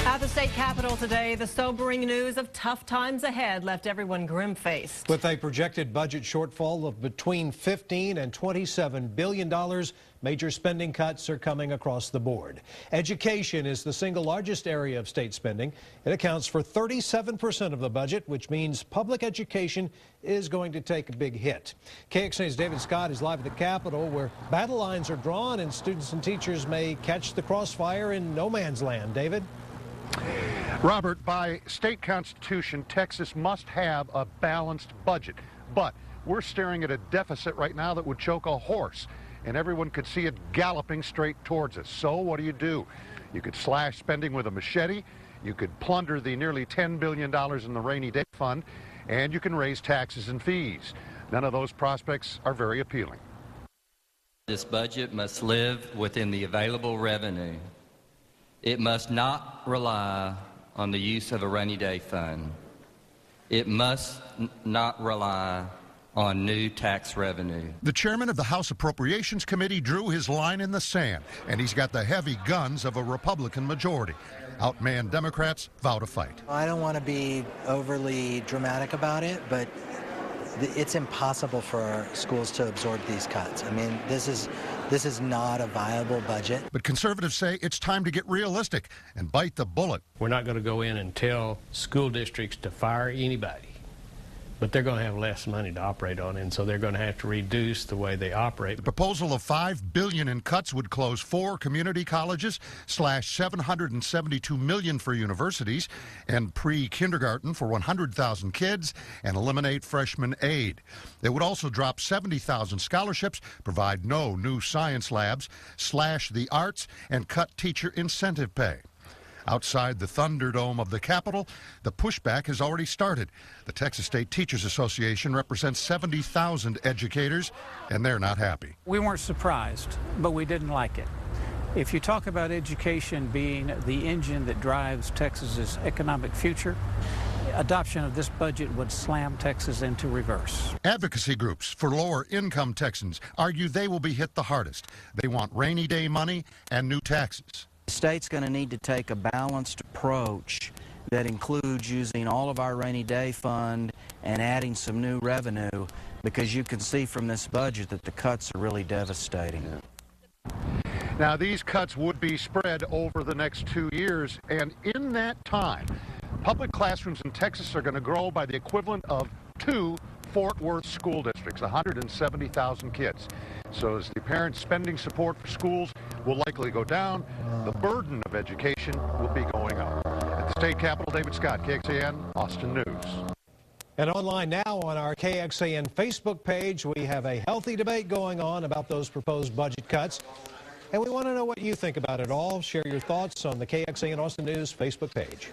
At the state capitol today, the sobering news of tough times ahead left everyone grim-faced. With a projected budget shortfall of between $15 and $27 billion, major spending cuts are coming across the board. Education is the single largest area of state spending. It accounts for 37% of the budget, which means public education is going to take a big hit. KXAN's David Scott is live at the Capitol, where battle lines are drawn and students and teachers may catch the crossfire in no man's land. David? Robert, by state constitution, Texas must have a balanced budget. But we're staring at a deficit right now that would choke a horse, and everyone could see it galloping straight towards us. So what do? You could slash spending with a machete, you could plunder the nearly $10 billion in the rainy day fund, and you can raise taxes and fees. None of those prospects are very appealing. This budget must live within the available revenue. It must not rely on the use of a rainy day fund. It must not rely on new tax revenue. The chairman of the House Appropriations Committee drew his line in the sand, and he's got the heavy guns of a Republican majority. Outmanned Democrats vow to fight. I don't want to be overly dramatic about it, but it's impossible for our schools to absorb these cuts. I mean, this is not a viable budget. But conservatives say it's time to get realistic and bite the bullet. We're not going to go in and tell school districts to fire anybody, but they're going to have less money to operate on, and so they're going to have to reduce the way they operate. The proposal of $5 billion in cuts would close 4 community colleges, slash $772 million for universities, and pre-kindergarten for 100,000 kids, and eliminate freshman aid. It would also drop 70,000 scholarships, provide no new science labs, slash the arts, and cut teacher incentive pay. Outside the Thunderdome of the Capitol, the pushback has already started. The Texas State Teachers Association represents 70,000 educators, and they're not happy. We weren't surprised, but we didn't like it. If you talk about education being the engine that drives Texas's economic future, adoption of this budget would slam Texas into reverse. Advocacy groups for lower-income Texans argue they will be hit the hardest. They want rainy day money and new taxes. The state's going to need to take a balanced approach that includes using all of our rainy day fund and adding some new revenue, because you can see from this budget that the cuts are really devastating. Now, these cuts would be spread over the next 2 years, and in that time, public classrooms in Texas are going to grow by the equivalent of 2 Fort Worth school districts, 170,000 kids. So as the parents' spending support for schools will likely go down, the burden of education will be going up. At the state capitol, David Scott, KXAN, Austin News. And online now on our KXAN Facebook page, we have a healthy debate going on about those proposed budget cuts. And we want to know what you think about it all. Share your thoughts on the KXAN Austin News Facebook page.